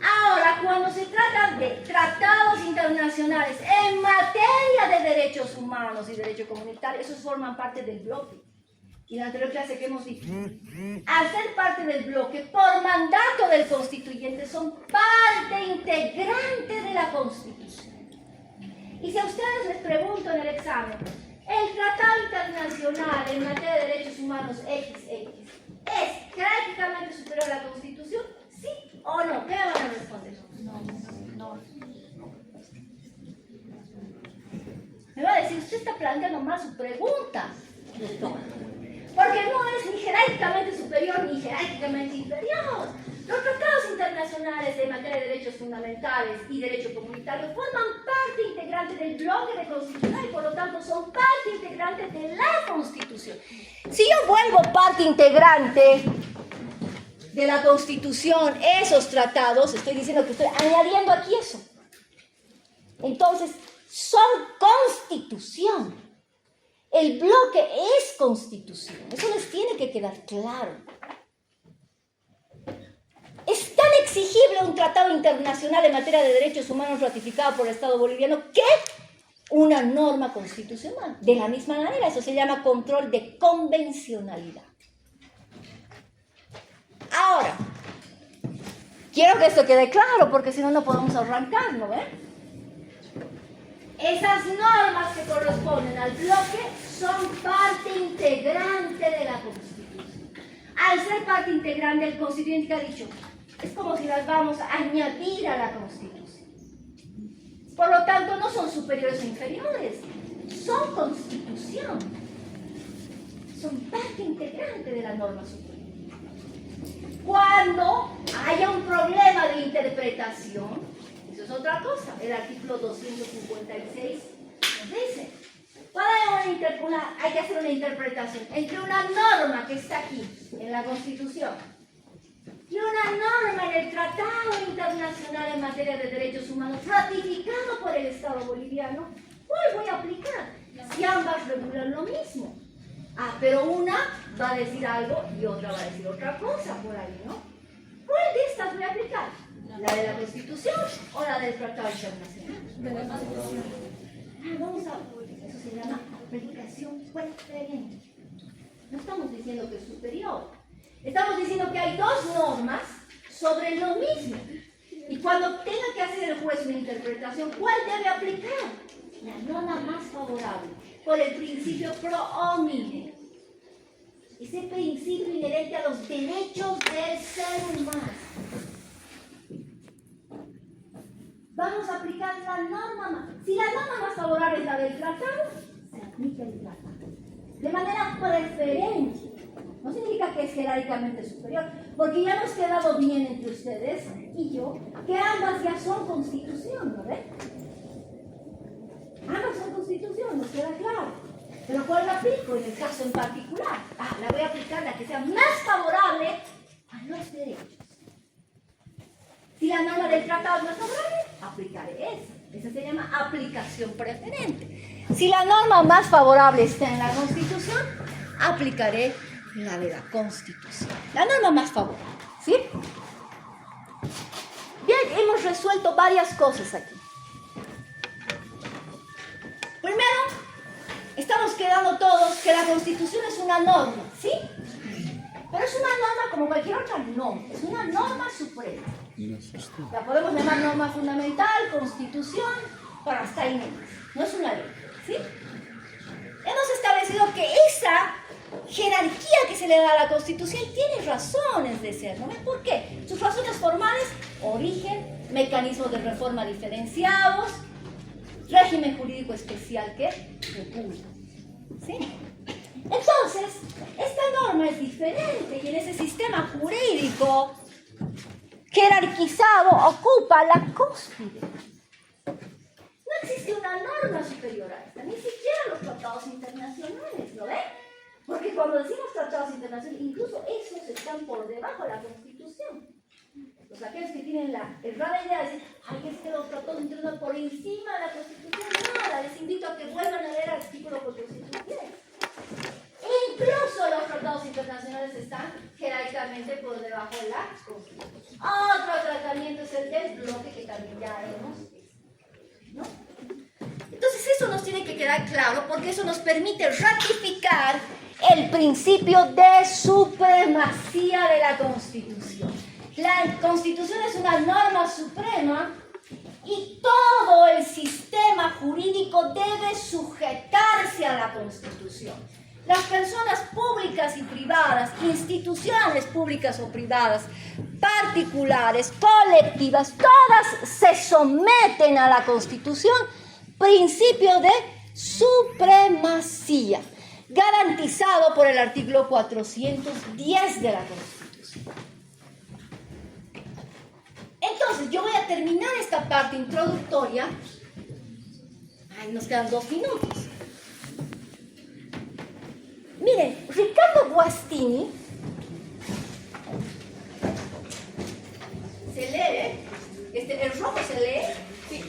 Ahora, cuando se trata de tratados internacionales en materia de derechos humanos y derecho comunitario, esos forman parte del bloque. Y en la anterior clase que hemos dicho, al ser parte del bloque, por mandato del constituyente, son parte integrante de la Constitución. Y si a ustedes les pregunto en el examen, ¿el Tratado Internacional en materia de derechos humanos XX es jerárquicamente superior a la Constitución? ¿Sí o no? ¿Qué me van a responder? No. Me va a decir, usted está planteando mal su pregunta, doctor. Porque no es ni jerárquicamente superior ni jerárquicamente inferior. Los tratados internacionales en materia de derechos fundamentales y derecho comunitario forman parte integrante del bloque de Constitución y por lo tanto son parte integrante de la Constitución. Si yo vuelvo parte integrante de la Constitución esos tratados, estoy diciendo que estoy añadiendo aquí eso. Entonces, son Constitución. El bloque es Constitución. Eso les tiene que quedar claro. Es tan exigible un tratado internacional en materia de derechos humanos ratificado por el Estado boliviano que una norma constitucional. De la misma manera, eso se llama control de convencionalidad. Ahora, quiero que esto quede claro, porque si no, no podemos arrancar, ¿no ven? Esas normas que corresponden al bloque son parte integrante de la Constitución. Al ser parte integrante, el constituyente ha dicho, es como si las vamos a añadir a la Constitución. Por lo tanto, no son superiores o inferiores, son Constitución. Son parte integrante de la norma superior. Cuando haya un problema de interpretación, eso es otra cosa. El artículo 256 nos dice, hay que hacer una interpretación entre una norma que está aquí en la Constitución y una norma en el Tratado Internacional en materia de derechos humanos ratificado por el Estado boliviano. ¿Cuál voy a aplicar? Si ambas regulan lo mismo. Pero una va a decir algo y otra va a decir otra cosa por ahí, ¿no? ¿Cuál de estas voy a aplicar? ¿La de la Constitución o la del Tratado Internacional? De la Constitución. Vamos a... Eso se llama aplicación preferente. No estamos diciendo que es superior. Estamos diciendo que hay dos normas sobre lo mismo. Y cuando tenga que hacer el juez una interpretación, ¿cuál debe aplicar? La norma más favorable, por el principio pro homine. Ese principio inherente a los derechos del ser humano. Vamos a aplicar la norma más. Si la norma más favorable es la del tratado, se aplica el tratado. De manera preferente. No significa que es jerárquicamente superior, porque ya nos ha quedado bien entre ustedes y yo que ambas ya son constitución, ¿no ven? Ambas son constitución, nos queda claro. Pero ¿cuál la aplico en el caso en particular? La voy a aplicar la que sea más favorable a los derechos. Si la norma del tratado es más favorable, aplicaré esa. Esa se llama aplicación preferente. Si la norma más favorable está en la Constitución, aplicaré la de la Constitución. La norma más favorable, ¿sí? Bien, hemos resuelto varias cosas aquí. Primero, estamos quedando todos que la Constitución es una norma, ¿sí? Pero es una norma como cualquier otra norma, es una norma suprema. La podemos llamar norma fundamental, Constitución, para hasta ahí no es una ley, ¿sí? Hemos establecido que esa jerarquía que se le da a la Constitución tiene razones de ser, ¿no? ¿Por qué? Sus razones formales: origen, mecanismos de reforma diferenciados, régimen jurídico especial que república, ¿sí? Entonces, esta norma es diferente y en ese sistema jurídico jerarquizado ocupa la cúspide. No existe una norma superior a esta, ni siquiera los tratados internacionales, ¿lo ven? Porque cuando decimos tratados internacionales, incluso esos están por debajo de la Constitución. Los aquellos que tienen la errada idea de decir, ay, es que los tratados internacionales por encima de la Constitución, nada, les invito a que vuelvan a leer el artículo 410. Incluso los tratados internacionales están jerárquicamente por debajo de la Constitución. Otro tratamiento es el desbloque, que también ya hemos visto, ¿no? Entonces eso nos tiene que quedar claro, porque eso nos permite ratificar el principio de supremacía de la Constitución. La Constitución es una norma suprema y todo el sistema jurídico debe sujetarse a la Constitución. Las personas públicas y privadas, instituciones públicas o privadas, particulares, colectivas, todas se someten a la Constitución, principio de supremacía, garantizado por el artículo 410 de la Constitución. Entonces, yo voy a terminar esta parte introductoria. Nos quedan 2 minutos. Miren, Ricardo Guastini se lee, el rojo se lee, sí.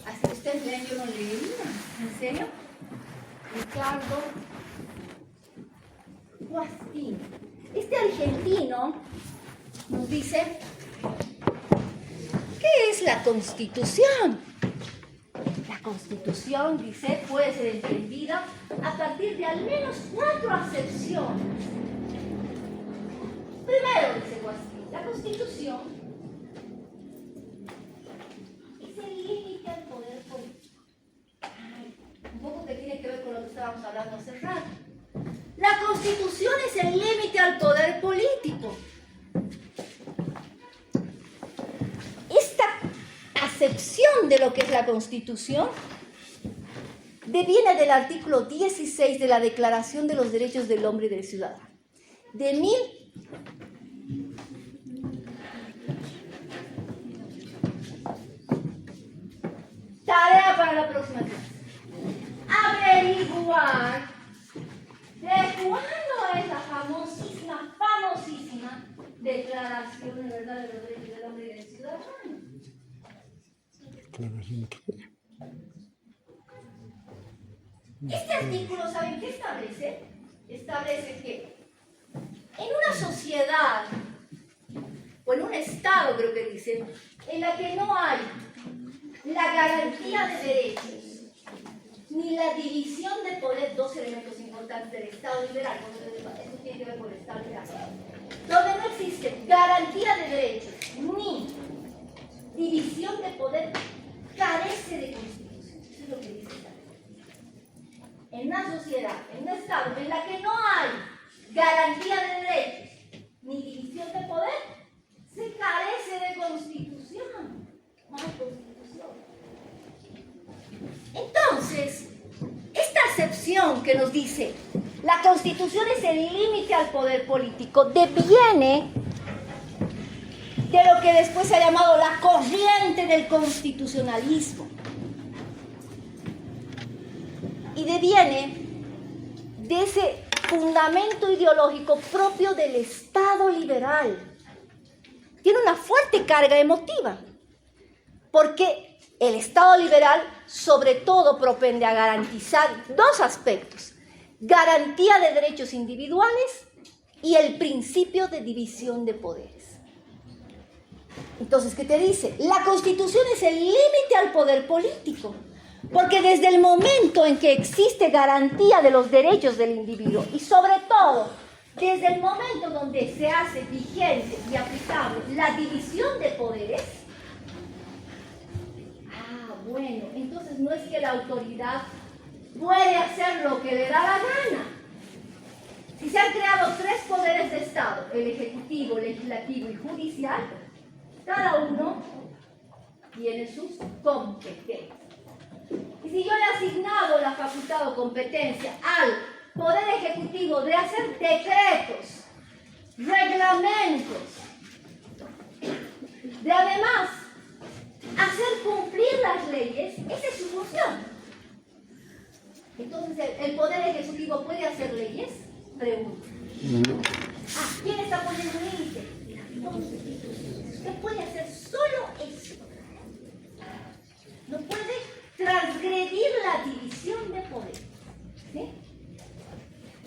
Hasta ustedes leen, yo no leí, ¿en serio? Ricardo Guastini. Este argentino nos dice, ¿qué es la Constitución? La Constitución, dice, puede ser entendida a partir de al menos 4 acepciones. Primero, dice Guastini, la Constitución es el límite al poder político. Un poco que tiene que ver con lo que estábamos hablando hace rato. La Constitución es el límite al poder político. Esta acepción de lo que es la Constitución deviene del artículo 16 de la Declaración de los Derechos del Hombre y del Ciudadano, Tarea para la próxima clase: averiguar de cuándo es la famosísima Declaración Universal de los Derechos del Hombre y del Ciudadano. Este artículo, ¿saben qué establece? Establece que en una sociedad, o en un estado, creo que dice, en la que no hay la garantía de derechos, ni la división de poder, 2 elementos importantes del Estado liberal, eso tiene que ver con el Estado liberal, donde no existe garantía de derechos, ni división de poder, carece de Constitución. Eso es lo que dice la ley. En una sociedad, en un Estado en la que no hay garantía de derechos, ni división de poder, se carece de Constitución. No hay Constitución. Entonces, esta acepción que nos dice La Constitución es el límite al poder político. Deviene de lo que después se ha llamado la corriente del constitucionalismo. Y deviene de ese fundamento ideológico propio del Estado liberal. Tiene una fuerte carga emotiva, porque el Estado liberal sobre todo propende a garantizar dos aspectos: garantía de derechos individuales y el principio de división de poderes. Entonces, ¿qué te dice? La Constitución es el límite al poder político, porque desde el momento en que existe garantía de los derechos del individuo y sobre todo desde el momento donde se hace vigente y aplicable la división de poderes, bueno, entonces no es que la autoridad puede hacer lo que le da la gana. Si se han creado 3 poderes de Estado, el ejecutivo, legislativo y judicial, cada uno tiene sus competencias. Y si yo le he asignado la facultad o competencia al Poder Ejecutivo de hacer decretos, reglamentos, de además hacer cumplir las leyes, esa es su función. Entonces, ¿el Poder Ejecutivo puede hacer leyes? Pregunto. ¿Quién está poniendo límite? La Constitución. Usted puede hacer solo eso. No puede transgredir la división de poder. ¿Sí?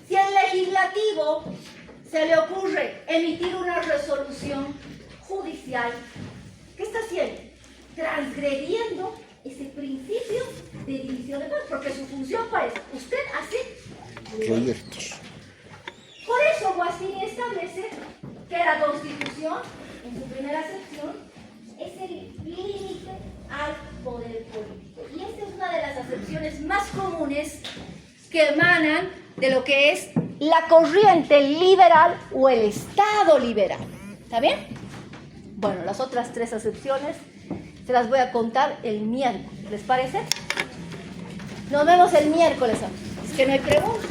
Si al legislativo se le ocurre emitir una resolución judicial, ¿qué está haciendo? Transgrediendo ese principio de división de poder, porque su función es, usted hace Proyectos. Por eso Guattini establece que la Constitución, en su primera sección, es el límite al poder político. Y esta es una de las acepciones más comunes que emanan de lo que es la corriente liberal o el Estado liberal. ¿Está bien? Bueno, las otras 3 acepciones se las voy a contar el miércoles. ¿Les parece? Nos vemos el miércoles. Es que no hay preguntas.